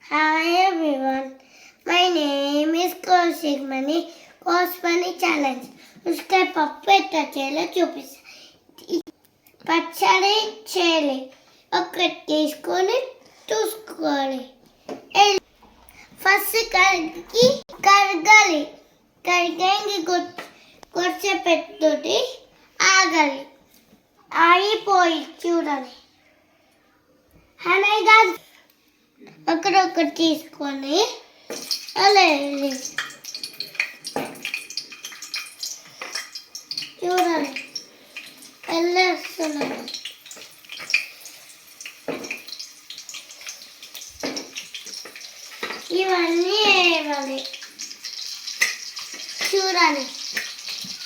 Hi everyone, my name is Kaushik Mani, Kospani Challenge. उसके पप्पे टचेले चुपिस పచ్చడి చేయాలి ఒకటి తీసుకొని చూసుకోవాలి ఫస్ట్ కడగాలి కడిగి కొద్దిసేపు పెట్టుకొని ఆగాలి ఆగిపోయి చూడాలి అనేది ఒకటి తీసుకొని చూడాలి వెళ్ళేస్తున్నాను ఇవన్నీ వేయాలి చూడాలి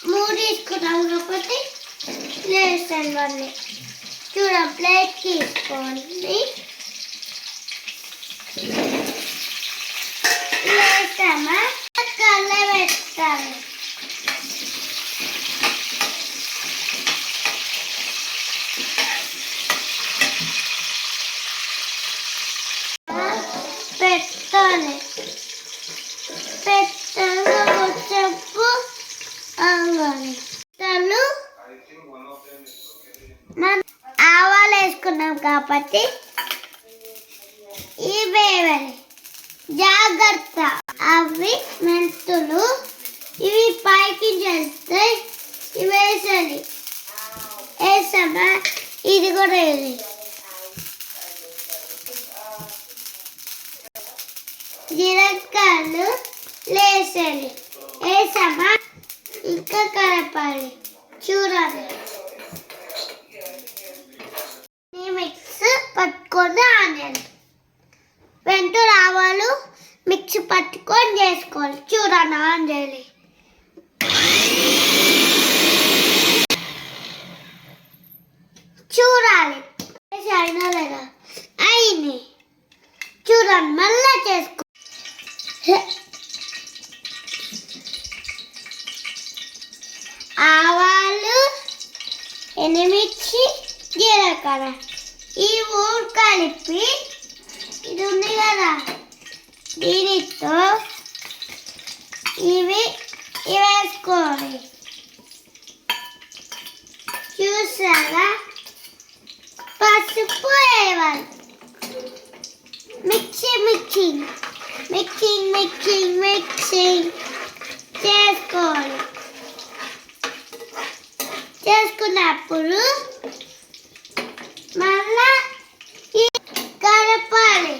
మూడు తీసుకున్నాం కాబట్టి వేస్తాను ఇవన్నీ చూడ ప్లేట్ తీసుకోండి వేస్తామా కళ్ళ పెట్టాలి పెట్టాలి చెప్పు అంగాలి తను మనం ఆవాలు వేసుకున్నాం కాబట్టి ఇవి వేయాలి జాగ్రత్త అవి మెంతులు ఇవి పైకి చేస్తాయి ఇవి వేసాలి వేసామా ఇది కూడా వేయాలి జీలకర్రలు వేసాలి వేసామా ఇంకా కలపాలి చూడాలి మిక్స్ పట్టుకొని ఆనియన్ వెంటనే ఆవాలు మిక్స్ పట్టుకొని చేసుకోవాలి చూడండి ఆన్ చేయాలి చూడాలి అయినా లేదా అయింది చూడండి మళ్ళీ చేసుకో ఆవాలు ఎండుమిర్చి జీలకర్ర ఈ ఊరు కలిపి ఇది ఉంది కదా దీనితో ఇవి వేసుకోవాలి చూసారా పసుపు వేయాలి మిక్సింగ్ చేసుకోవాలి చేసుకున్నప్పుడు మళ్ళా కలపాలి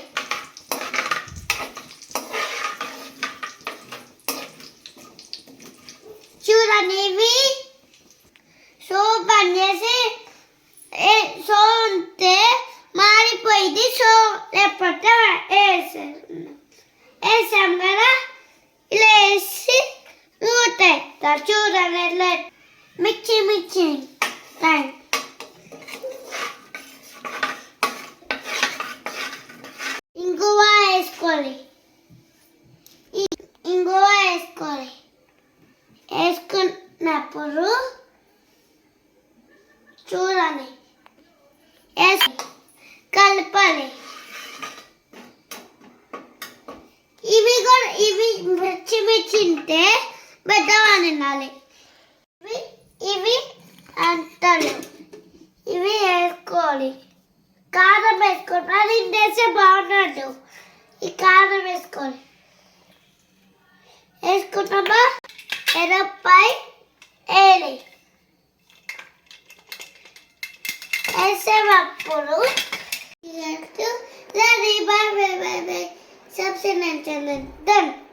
చూడండి ఇవి సో పని చేసి సో ఉంటే మారిపోయింది సో లేకపోతే వేసాం కదా ఇలా వేసి మూత చూడండి ఎట్లా మిక్సింగ్ ఇంగువ వేసుకోవాలి వేసుకున్నప్పుడు చూడండి కలపాలి ఇవి మిర్చి ఉంటే పెద్దవాళ్ళు తినాలి ఇవి అంటారు ఇవి వేసుకోవాలి కారం వేసుకోవాలి అది వేస్తే బాగున్నట్టు ఈ కారం వేసుకోవాలి వేసుకున్నామా ఎర్రపాయ వేయాలి వేసేటప్పుడు subscribe and done.